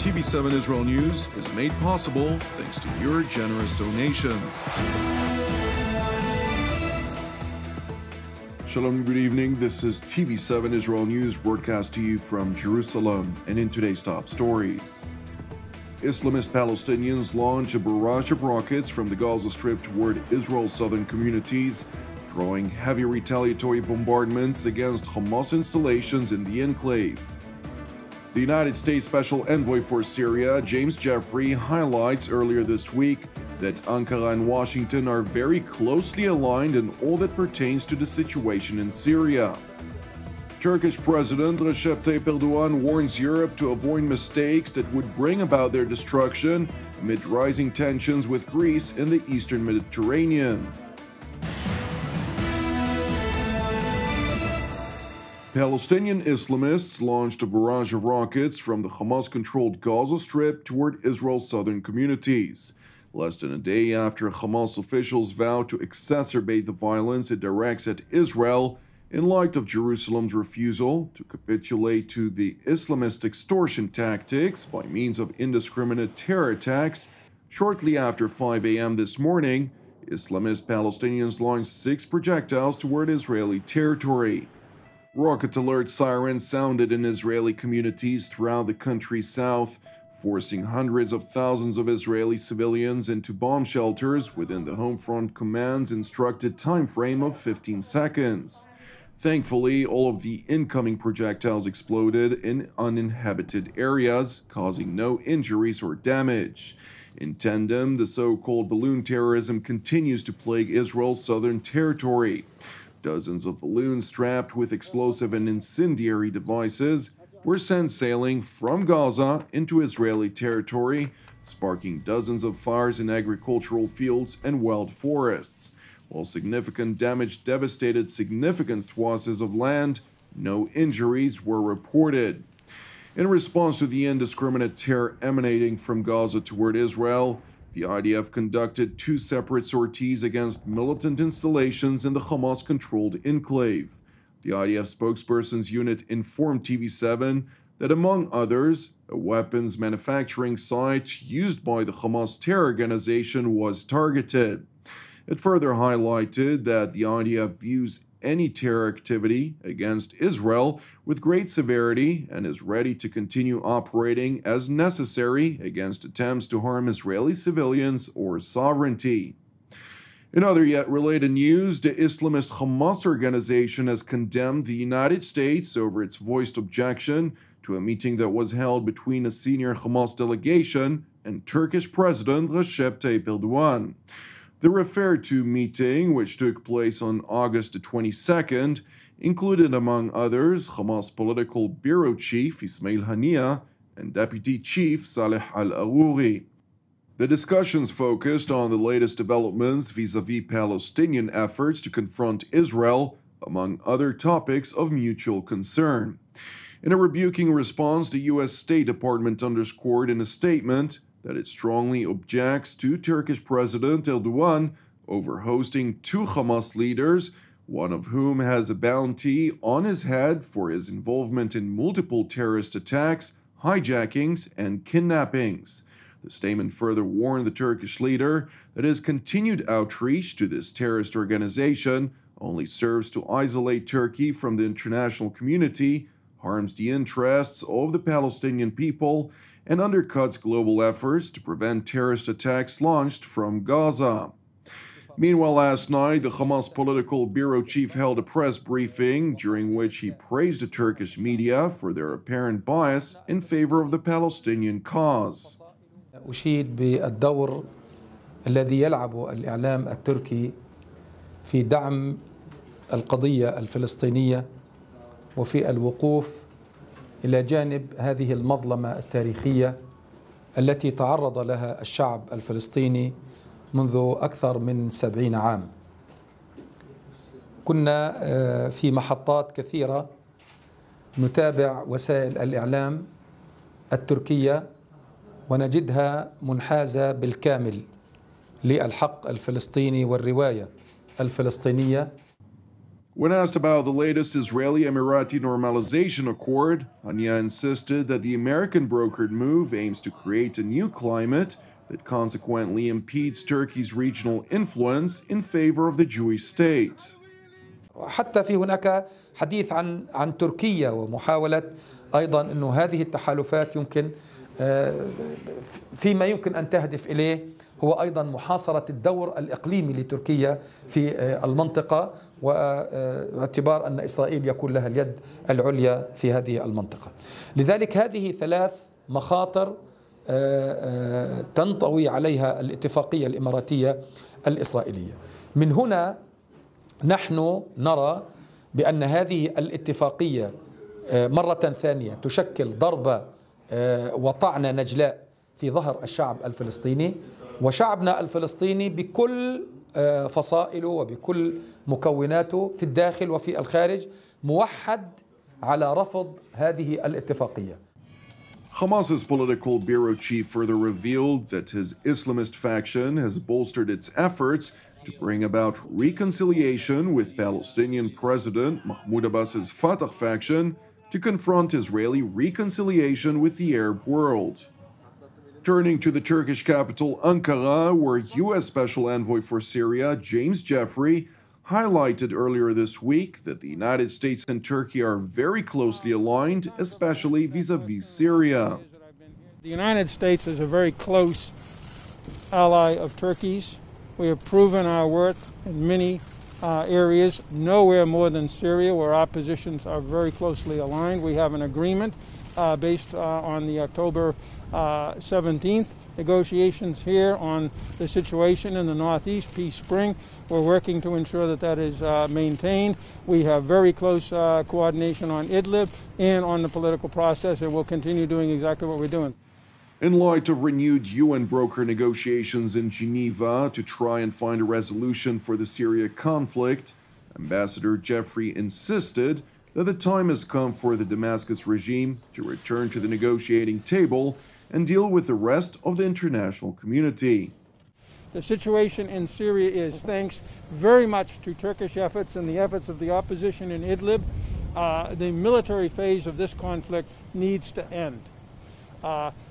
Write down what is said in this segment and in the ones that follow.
TV7 Israel News is made possible thanks to your generous donations. Shalom and good evening. This is TV7 Israel News broadcast to you from Jerusalem, and in today's top stories. Islamist Palestinians launch a barrage of rockets from the Gaza Strip toward Israel's southern communities, drawing heavy retaliatory bombardments against Hamas installations in the enclave. The United States Special Envoy for Syria, James Jeffrey, highlights earlier this week that Ankara and Washington are very closely aligned in all that pertains to the situation in Syria. Turkish President Recep Tayyip Erdogan warns Europe to avoid mistakes that would bring about their destruction amid rising tensions with Greece in the eastern Mediterranean. Palestinian Islamists launched a barrage of rockets from the Hamas-controlled Gaza Strip toward Israel's southern communities, less than a day after Hamas officials vowed to exacerbate the violence it directs at Israel in light of Jerusalem's refusal to capitulate to the Islamist extortion tactics by means of indiscriminate terror attacks. Shortly after 5 a.m. this morning, Islamist Palestinians launched 6 projectiles toward Israeli territory. Rocket alert sirens sounded in Israeli communities throughout the country's south, forcing hundreds of thousands of Israeli civilians into bomb shelters within the Homefront Command's instructed time frame of 15 seconds. Thankfully, all of the incoming projectiles exploded in uninhabited areas, causing no injuries or damage. In tandem, the so-called balloon terrorism continues to plague Israel's southern territory. Dozens of balloons strapped with explosive and incendiary devices were sent sailing from Gaza into Israeli territory, sparking dozens of fires in agricultural fields and wild forests. While significant damage devastated significant swaths of land, no injuries were reported. In response to the indiscriminate terror emanating from Gaza toward Israel, the IDF conducted 2 separate sorties against militant installations in the Hamas-controlled enclave. The IDF spokesperson's unit informed TV7 that, among others, a weapons manufacturing site used by the Hamas terror organization was targeted. It further highlighted that the IDF views any terror activity against Israel with great severity and is ready to continue operating as necessary against attempts to harm Israeli civilians or sovereignty. In other yet related news, the Islamist Hamas organization has condemned the United States over its voiced objection to a meeting that was held between a senior Hamas delegation and Turkish President Recep Tayyip Erdogan. The referred-to meeting, which took place on August the 22nd, included, among others, Hamas Political Bureau Chief Ismail Haniyeh and Deputy Chief Saleh al-Arouri. The discussions focused on the latest developments vis-à-vis Palestinian efforts to confront Israel, among other topics of mutual concern. In a rebuking response, the U.S. State Department underscored in a statement that it strongly objects to Turkish President Erdogan over hosting 2 Hamas leaders, one of whom has a bounty on his head for his involvement in multiple terrorist attacks, hijackings, and kidnappings. The statement further warned the Turkish leader that his continued outreach to this terrorist organization only serves to isolate Turkey from the international community, harms the interests of the Palestinian people, and undercuts global efforts to prevent terrorist attacks launched from Gaza. Meanwhile, last night, the Hamas Political Bureau Chief held a press briefing during which he praised the Turkish media for their apparent bias in favor of the Palestinian cause. أشيد بالدور الذي يلعبه الإعلام التركي في دعم القضية الفلسطينية وفي الوقوف إلى جانب هذه المظلمة التاريخية التي تعرض لها الشعب الفلسطيني منذ أكثر من 70 عام. كنا في محطات كثيرة نتابع وسائل الإعلام التركية ونجدها منحازة بالكامل للحق الفلسطيني والرواية الفلسطينية. When asked about the latest Israeli-Emirati normalization accord, Hania insisted that the American-brokered move aims to create a new climate that consequently impedes Turkey's regional influence in favor of the Jewish state. حتى في هناك حديث عن تركيا ومحاولة أيضا أنه هذه التحالفات يمكن فيما يمكن أن تهدف إليه هو أيضا محاصرة الدور الإقليمي لتركيا في المنطقة، واعتبار أن إسرائيل يكون لها اليد العليا في هذه المنطقة. لذلك هذه ثلاث مخاطر تنطوي عليها الاتفاقية الإماراتية الإسرائيلية. من هنا نحن نرى بأن هذه الاتفاقية مرة ثانية تشكل ضربة وطعنة نجلاء في ظهر الشعب الفلسطيني، وشعبنا الفلسطيني بكل فصائله وبكل مكوناته في الداخل وفي الخارج موحد على رفض هذه الاتفاقية. Hamas's political bureau chief further revealed that his Islamist faction has bolstered its efforts to bring about reconciliation with Palestinian President Mahmoud Abbas's Fatah faction to confront Israeli reconciliation with the Arab world. Turning to the Turkish capital Ankara, where U.S. Special Envoy for Syria James Jeffrey highlighted earlier this week that the United States and Turkey are very closely aligned, especially vis-a-vis Syria. The United States is a very close ally of Turkey's. We have proven our worth in many areas, nowhere more than Syria, where our positions are very closely aligned. We have an agreement based on the October 17th negotiations here on the situation in the Northeast, Peace Spring. We're working to ensure that that is maintained. We have very close coordination on Idlib and on the political process, and we'll continue doing exactly what we're doing. In light of renewed UN broker negotiations in Geneva to try and find a resolution for the Syria conflict, Ambassador Jeffrey insisted that the time has come for the Damascus regime to return to the negotiating table and deal with the rest of the international community. The situation in Syria is, thanks very much to Turkish efforts and the efforts of the opposition in Idlib, the military phase of this conflict needs to end.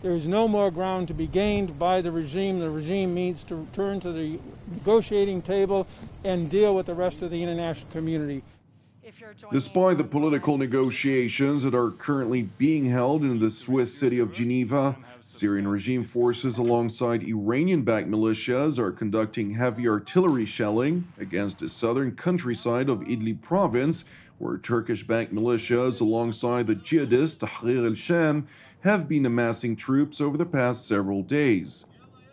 There is no more ground to be gained by the regime. The regime needs to return to the negotiating table and deal with the rest of the international community. Despite the political negotiations that are currently being held in the Swiss city of Geneva, Syrian regime forces alongside Iranian-backed militias are conducting heavy artillery shelling against the southern countryside of Idlib province, where Turkish-backed militias alongside the jihadist Tahrir al-Sham have been amassing troops over the past several days.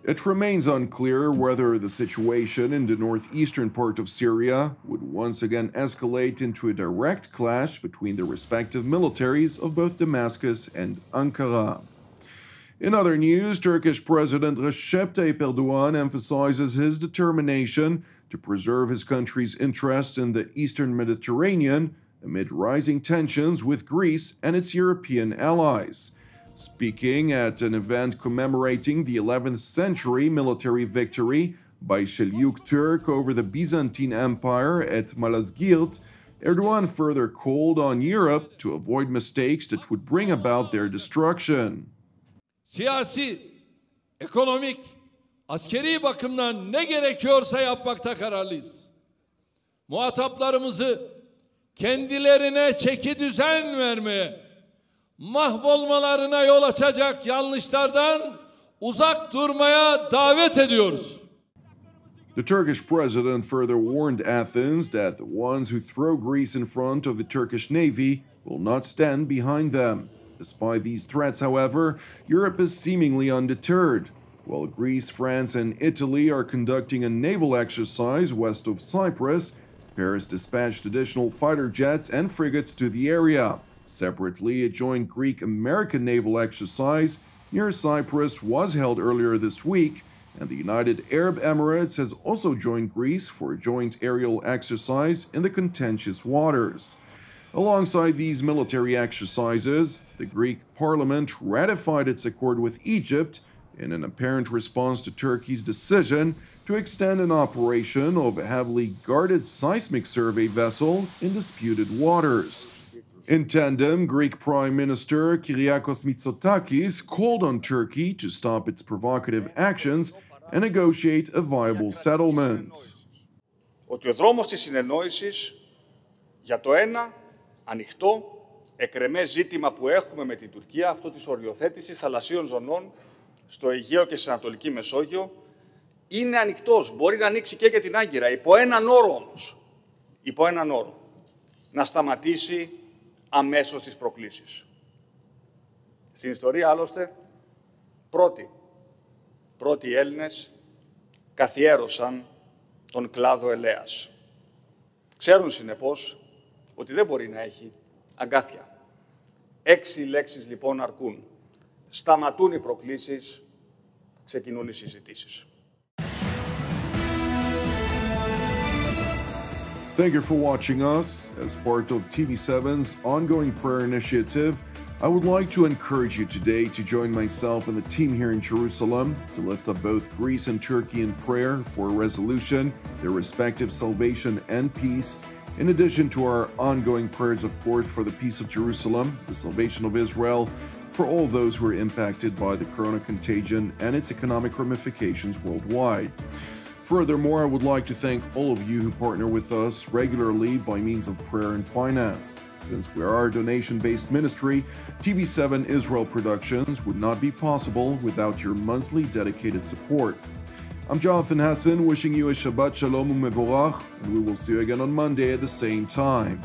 It remains unclear whether the situation in the northeastern part of Syria would once again escalate into a direct clash between the respective militaries of both Damascus and Ankara. In other news, Turkish President Recep Tayyip Erdogan emphasizes his determination to preserve his country's interests in the Eastern Mediterranean amid rising tensions with Greece and its European allies. Speaking at an event commemorating the 11th century military victory by Seljuk Turk over the Byzantine Empire at Malazgirt, Erdogan further called on Europe to avoid mistakes that would bring about their destruction. Siyasi, ekonomik, askeri bakımdan ne gerekiyorsa yapmakta kararlıyız. Muhataplarımızı kendilerine çeki düzen vermeye, mahvolmalarına yol açacak yanlışlardan uzak durmaya davet ediyoruz. The Turkish president further warned Athens that the ones who throw Greece in front of the Turkish Navy will not stand behind them. Despite these threats, however, Europe is seemingly undeterred. While Greece, France, and Italy are conducting a naval exercise west of Cyprus, Paris dispatched additional fighter jets and frigates to the area. Separately, a joint Greek-American naval exercise near Cyprus was held earlier this week, and the United Arab Emirates has also joined Greece for a joint aerial exercise in the contentious waters. Alongside these military exercises, the Greek parliament ratified its accord with Egypt in an apparent response to Turkey's decision to extend an operation of a heavily guarded seismic survey vessel in disputed waters. In tandem, Greek Prime Minister Kyriakos Mitsotakis called on Turkey to stop its provocative actions and negotiate a viable settlement. Ότι ο δρόμος της συνεννόησης για το ένα ανοιχτό, εκρεμές ζήτημα που έχουμε με την Τουρκία, αυτό της οριοθέτησης θαλασσίων ζωνών στο Αιγαίο και στην Ανατολική Μεσόγειο, είναι ανοιχτός. Μπορεί να ανοίξει και για την Άγκυρα. Υπό έναν όρο όμως. Υπό έναν όρο. Να σταματήσει αμέσως τις προκλήσεις. Στην ιστορία, άλλωστε, πρώτοι οι Έλληνες καθιέρωσαν τον κλάδο ελέας. Ξέρουν, συνεπώς, ότι δεν μπορεί να έχει αγκάθια. 6 λέξεις, λοιπόν, αρκούν. Σταματούν οι προκλήσεις, ξεκινούν οι συζητήσεις. Thank you for watching us. As part of TV7's ongoing prayer initiative, I would like to encourage you today to join myself and the team here in Jerusalem to lift up both Greece and Turkey in prayer for a resolution, their respective salvation and peace, in addition to our ongoing prayers, of course, for the peace of Jerusalem, the salvation of Israel, for all those who are impacted by the corona contagion and its economic ramifications worldwide. Furthermore, I would like to thank all of you who partner with us regularly by means of prayer and finance. Since we are a donation-based ministry, TV7 Israel Productions would not be possible without your monthly dedicated support. I'm Jonathan Hassan, wishing you a Shabbat Shalom u'Mevorach, and we will see you again on Monday at the same time.